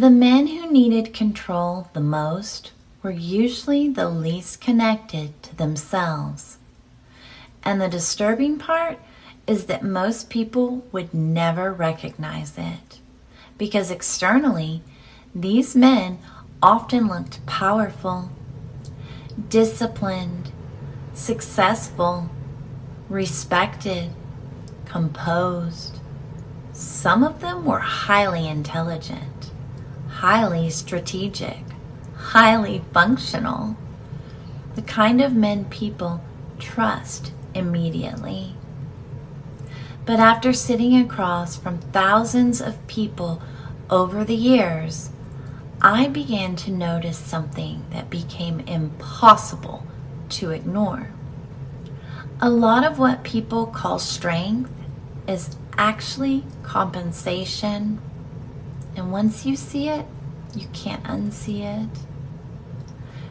The men who needed control the most were usually the least connected to themselves. And the disturbing part is that most people would never recognize it, because externally, these men often looked powerful, disciplined, successful, respected, composed. Some of them were highly intelligent, highly strategic, highly functional, the kind of men people trust immediately. But after sitting across from thousands of people over the years, I began to notice something that became impossible to ignore. A lot of what people call strength is actually compensation, and once you see it, you can't unsee it.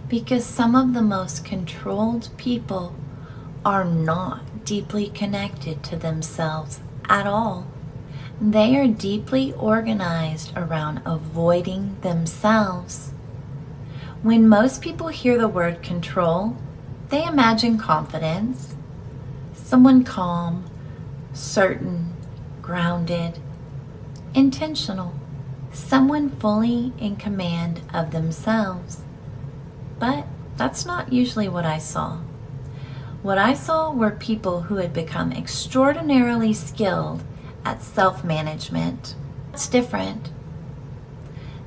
Because some of the most controlled people are not deeply connected to themselves at all. They are deeply organized around avoiding themselves. When most people hear the word control, they imagine confidence, someone calm, certain, grounded, intentional, someone fully in command of themselves. But that's not usually what I saw. What I saw were people who had become extraordinarily skilled at self-management. It's different.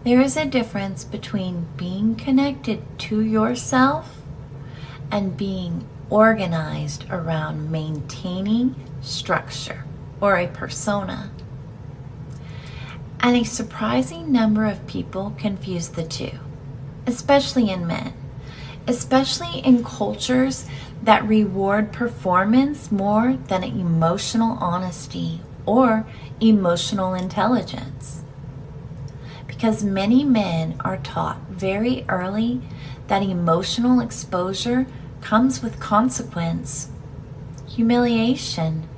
There is a difference between being connected to yourself and being organized around maintaining structure or a persona. And a surprising number of people confuse the two, especially in men, especially in cultures that reward performance more than emotional honesty or emotional intelligence. Because many men are taught very early that emotional exposure comes with consequence, humiliation,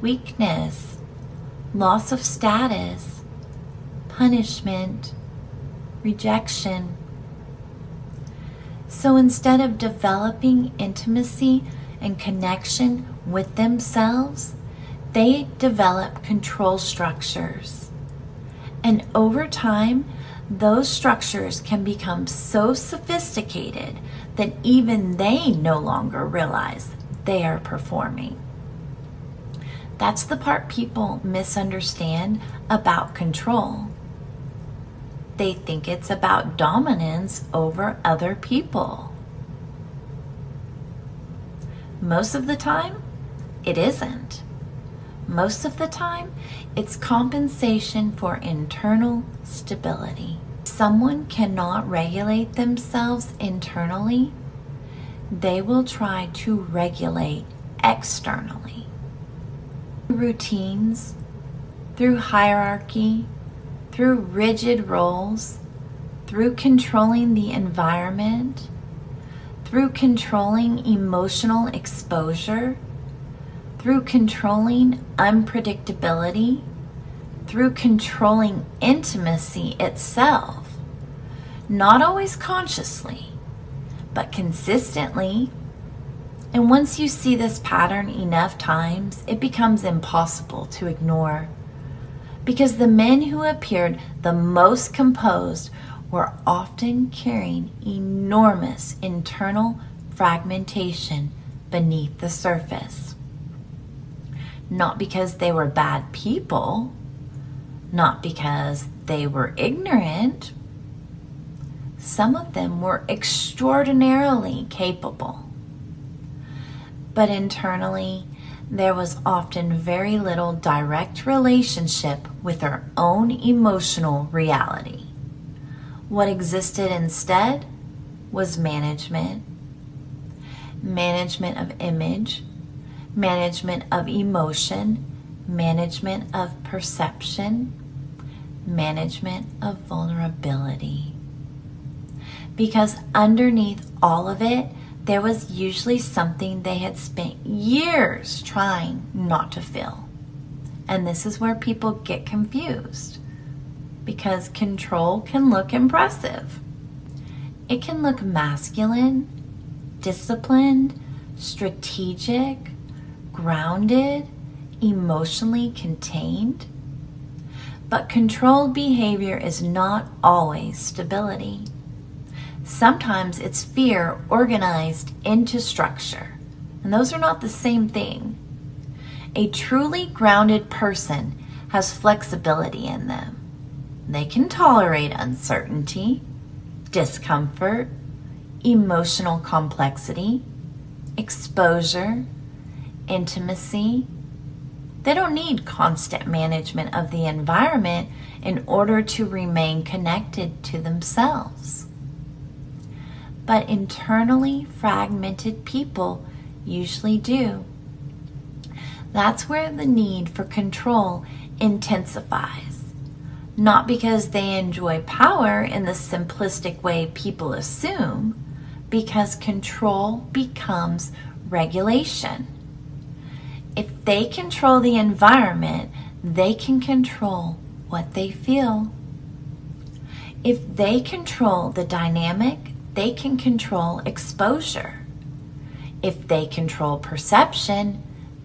weakness, loss of status, punishment, rejection. So instead of developing intimacy and connection with themselves, they develop control structures. And over time, those structures can become so sophisticated that even they no longer realize they are performing. That's the part people misunderstand about control. They think it's about dominance over other people. Most of the time, it isn't. Most of the time, it's compensation for internal stability. Someone cannot regulate themselves internally, they will try to regulate externally. Through routines, through hierarchy, through rigid roles, through controlling the environment, through controlling emotional exposure, through controlling unpredictability, through controlling intimacy itself, not always consciously, but consistently. And once you see this pattern enough times, it becomes impossible to ignore. Because the men who appeared the most composed were often carrying enormous internal fragmentation beneath the surface. Not because they were bad people, not because they were ignorant. Some of them were extraordinarily capable. But internally, there was often very little direct relationship with their own emotional reality. What existed instead was management. Management of image, management of emotion, management of perception, management of vulnerability. Because underneath all of it, there was usually something they had spent years trying not to feel. And this is where people get confused. because control can look impressive. It can look masculine, disciplined, strategic, grounded, emotionally contained. But controlled behavior is not always stability. Sometimes it's fear organized into structure, and those are not the same thing. A truly grounded person has flexibility in them. They can tolerate uncertainty, discomfort, emotional complexity, exposure, intimacy. They don't need constant management of the environment in order to remain connected to themselves. But internally fragmented people usually do. That's where the need for control intensifies. Not because they enjoy power in the simplistic way people assume, because control becomes regulation. If they control the environment, they can control what they feel. If they control the dynamic, they can control exposure. If they control perception,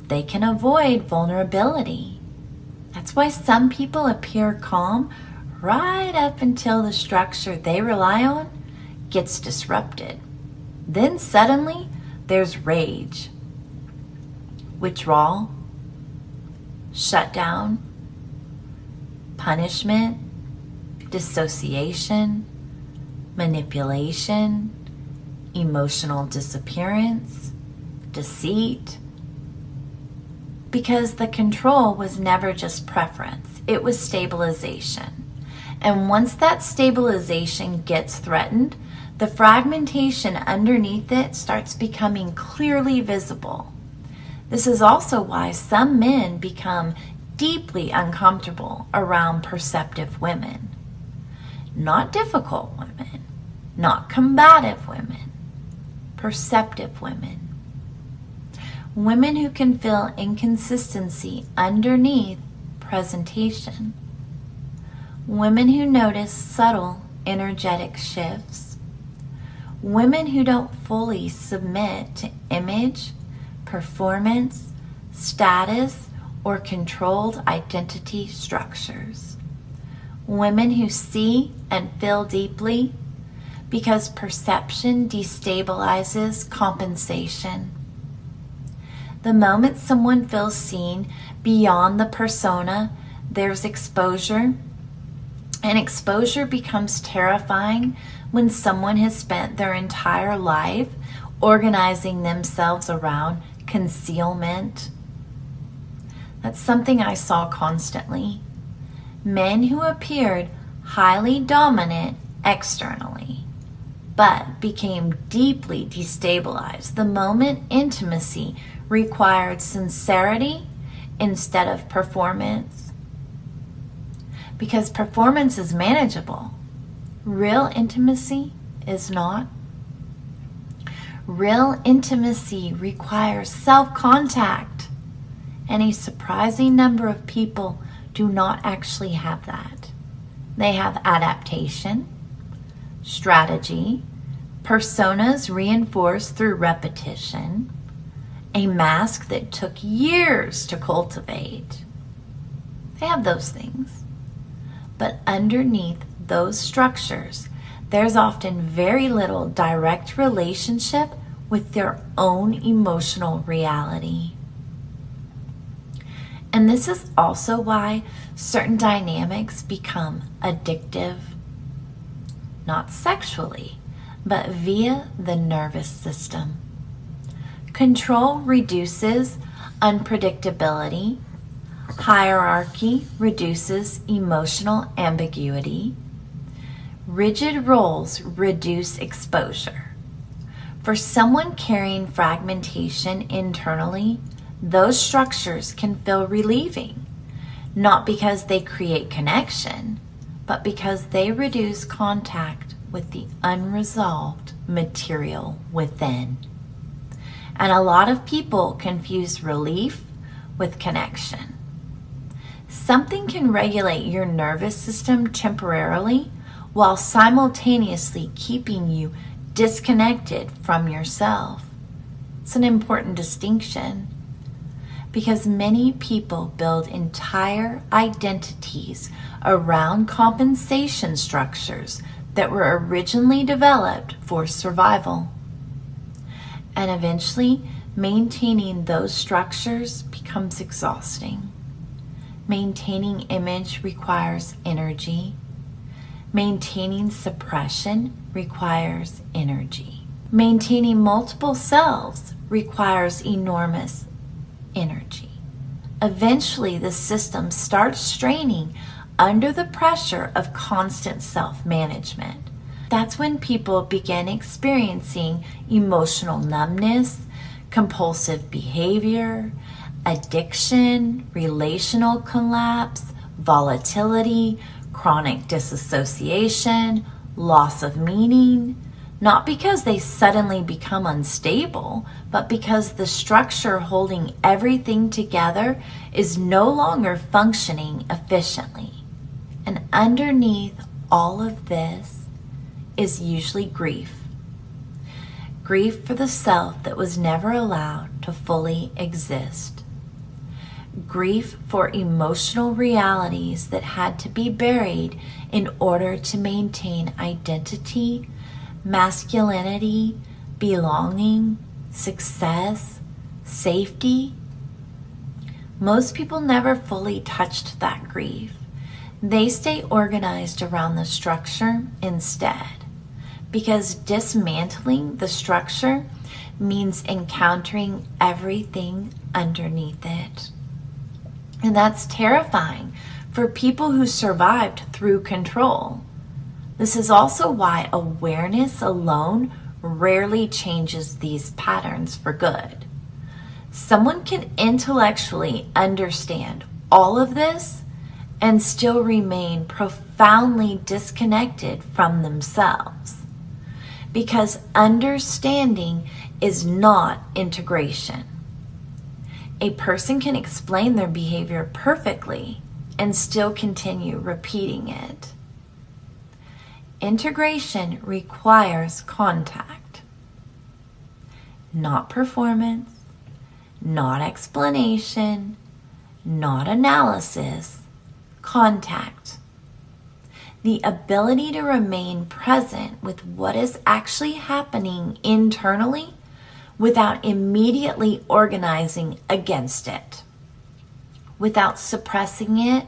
they can avoid vulnerability. That's why some people appear calm right up until the structure they rely on gets disrupted. Then suddenly there's rage, withdrawal, shutdown, punishment, dissociation, manipulation, emotional disappearance, deceit. Because the control was never just preference, it was stabilization. And once that stabilization gets threatened, the fragmentation underneath it starts becoming clearly visible. This is also why some men become deeply uncomfortable around perceptive women. Not difficult women, not combative women, perceptive women. Women who can feel inconsistency underneath presentation. Women who notice subtle energetic shifts. Women who don't fully submit to image, performance, status, or controlled identity structures. Women who see and feel deeply because perception destabilizes compensation. The moment someone feels seen beyond the persona, there's exposure. And exposure becomes terrifying when someone has spent their entire life organizing themselves around concealment. That's something I saw constantly. Men who appeared highly dominant externally, but became deeply destabilized the moment intimacy required sincerity instead of performance. Because performance is manageable. Real intimacy is not. Real intimacy requires self-contact, and a surprising number of people do not actually have that. They have adaptation, strategy, personas reinforced through repetition, a mask that took years to cultivate. They have those things. But underneath those structures, there's often very little direct relationship with their own emotional reality. And this is also why certain dynamics become addictive, not sexually, but via the nervous system. Control reduces unpredictability. Hierarchy reduces emotional ambiguity. Rigid roles reduce exposure. For someone carrying fragmentation internally, those structures can feel relieving, not because they create connection, but because they reduce contact with the unresolved material within. And a lot of people confuse relief with connection. Something can regulate your nervous system temporarily while simultaneously keeping you disconnected from yourself. It's an important distinction because many people build entire identities around compensation structures that were originally developed for survival. And eventually, maintaining those structures becomes exhausting. Maintaining image requires energy. Maintaining suppression requires energy. Maintaining multiple selves requires enormous energy. Eventually, the system starts straining under the pressure of constant self-management. That's when people begin experiencing emotional numbness, compulsive behavior, addiction, relational collapse, volatility, chronic disassociation, loss of meaning, not because they suddenly become unstable, but because the structure holding everything together is no longer functioning efficiently. And underneath all of this is usually grief. Grief for the self that was never allowed to fully exist. Grief for emotional realities that had to be buried in order to maintain identity, masculinity, belonging, success, safety. Most people never fully touched that grief. They stay organized around the structure instead, because dismantling the structure means encountering everything underneath it. And that's terrifying for people who survived through control. This is also why awareness alone rarely changes these patterns for good. Someone can intellectually understand all of this and still remain profoundly disconnected from themselves. Because understanding is not integration. A person can explain their behavior perfectly and still continue repeating it. Integration requires contact, not performance, not explanation, not analysis, contact. The ability to remain present with what is actually happening internally without immediately organizing against it, without suppressing it,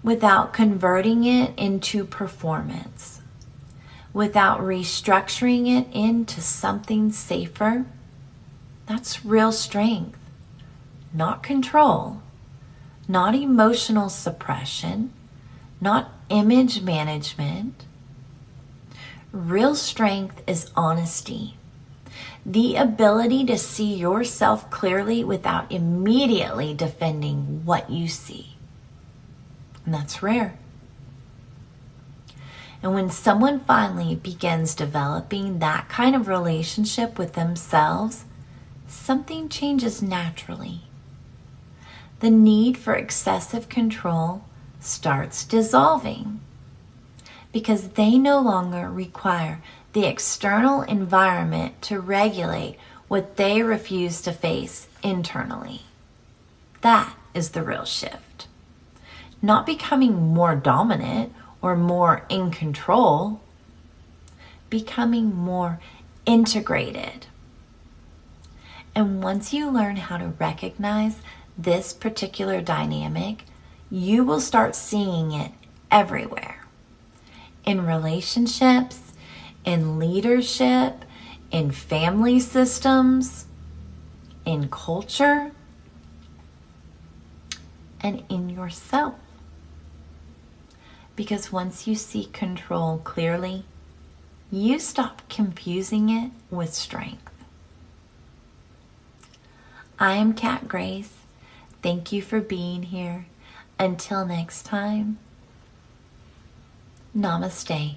without converting it into performance, without restructuring it into something safer. That's real strength, not control, not emotional suppression, not image management. Real strength is honesty. The ability to see yourself clearly without immediately defending what you see. And that's rare. And when someone finally begins developing that kind of relationship with themselves, something changes naturally. The need for excessive control starts dissolving because they no longer require the external environment to regulate what they refuse to face internally. That is the real shift. Not becoming more dominant or more in control, becoming more integrated. And once you learn how to recognize this particular dynamic, you will start seeing it everywhere. In relationships, in leadership, in family systems, in culture, and in yourself. Because once you see control clearly, you stop confusing it with strength. I am Kat Grace. Thank you for being here. Until next time, namaste.